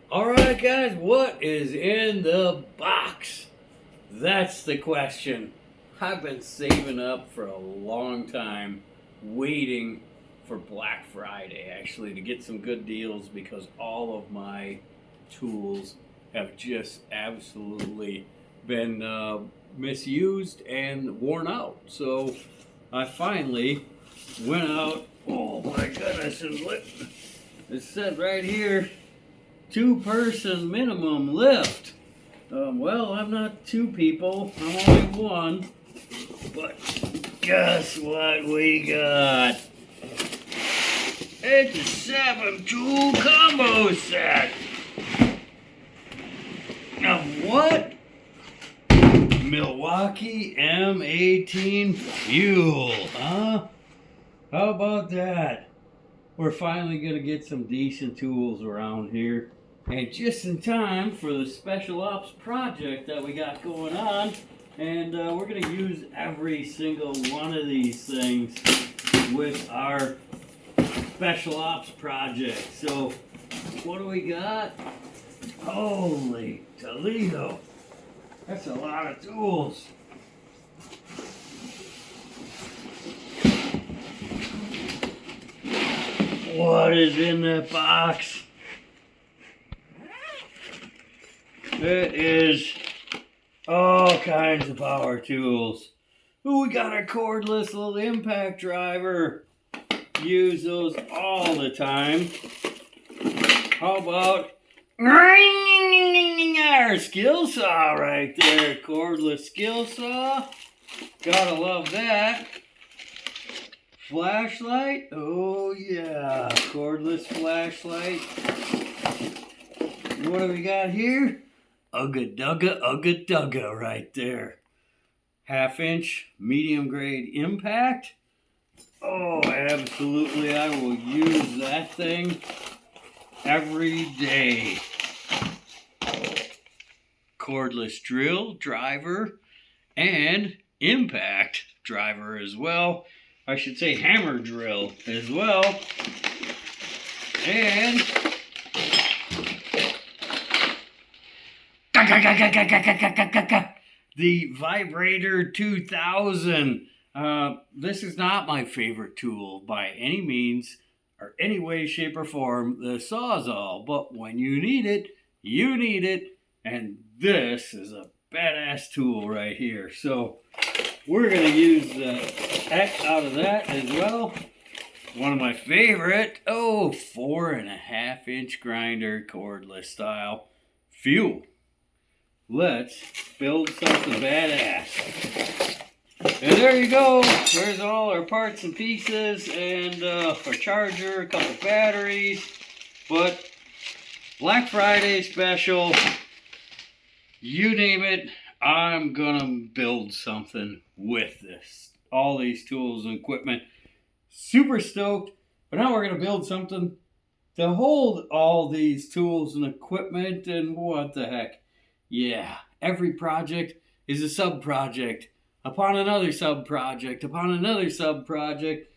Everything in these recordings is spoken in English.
Alright guys, what is in the box? That's the question. I've been saving up for a long time, waiting for Black Friday actually to get some good deals because all of my tools have just absolutely been misused and worn out. So I finally went out. Oh my goodness, and look, it said right here, two-person minimum lift. Well, I'm not two people, I'm only one. But guess what we got? It's a 7-tool combo set. Of what? Milwaukee M18 Fuel, huh? How about that? We're finally going to get some decent tools around here. And just in time for the special ops project that we got going on. And we're going to use every single one of these things with our special ops project. So, what do we got? Holy Toledo. That's a lot of tools. What is in that box? It is all kinds of power tools. Ooh, we got our cordless little impact driver. Use those all the time. How about our skill saw right there? Cordless skill saw. Gotta love that. Flashlight. Oh yeah, cordless flashlight. What do we got here? Ugga dugga right there. 1/2-inch medium grade impact. Oh, absolutely. I will use that thing every day. Cordless drill driver and impact driver as well. I should say hammer drill as well. And the Vibrator 2000. This is not my favorite tool by any means or any way, shape, or form. The Sawzall, but when you need it, you need it. And this is a badass tool right here. So we're going to use the heck out of that as well. One of my favorite, 4.5-inch grinder, cordless style. Fuel. Let's build something badass. And there you go. There's all our parts and pieces and our charger, a couple batteries. But Black Friday special, you name it, I'm gonna build something with this. All these tools and equipment. Super stoked. But now we're gonna build something to hold all these tools and equipment, and what the heck. Yeah, every project is a sub-project upon another sub-project upon another sub-project.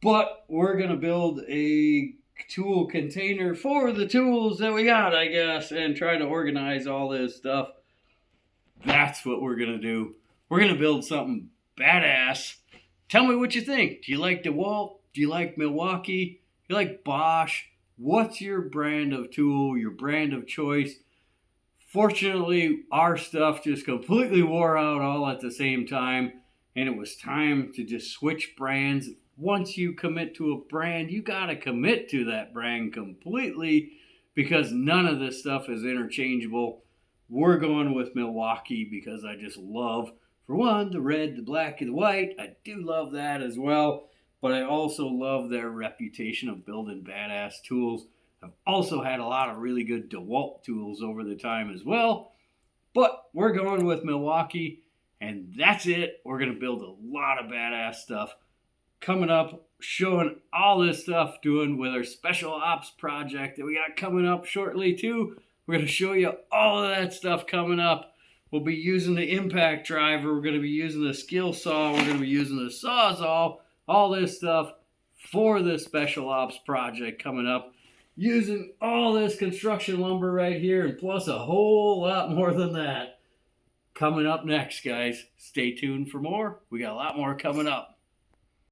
But we're going to build a tool container for the tools that we got, I guess, and try to organize all this stuff. That's what we're going to do. We're going to build something badass. Tell me what you think. Do you like DeWalt? Do you like Milwaukee? Do you like Bosch? What's your brand of tool, your brand of choice? Fortunately, our stuff just completely wore out all at the same time, and it was time to just switch brands. Once you commit to a brand, you got to commit to that brand completely because none of this stuff is interchangeable. We're going with Milwaukee because I just love, for one, the red, the black, and the white. I do love that as well, but I also love their reputation of building badass tools. I've also had a lot of really good DeWalt tools over the time as well. But we're going with Milwaukee, and that's it. We're going to build a lot of badass stuff coming up, showing all this stuff doing with our special ops project that we got coming up shortly too. We're going to show you all of that stuff coming up. We'll be using the impact driver. We're going to be using the skill saw. We're going to be using the Sawzall. All this stuff for the special ops project coming up. using all this construction lumber right here, and plus a whole lot more than that. Coming up next, guys. Stay tuned for more. We got a lot more coming up.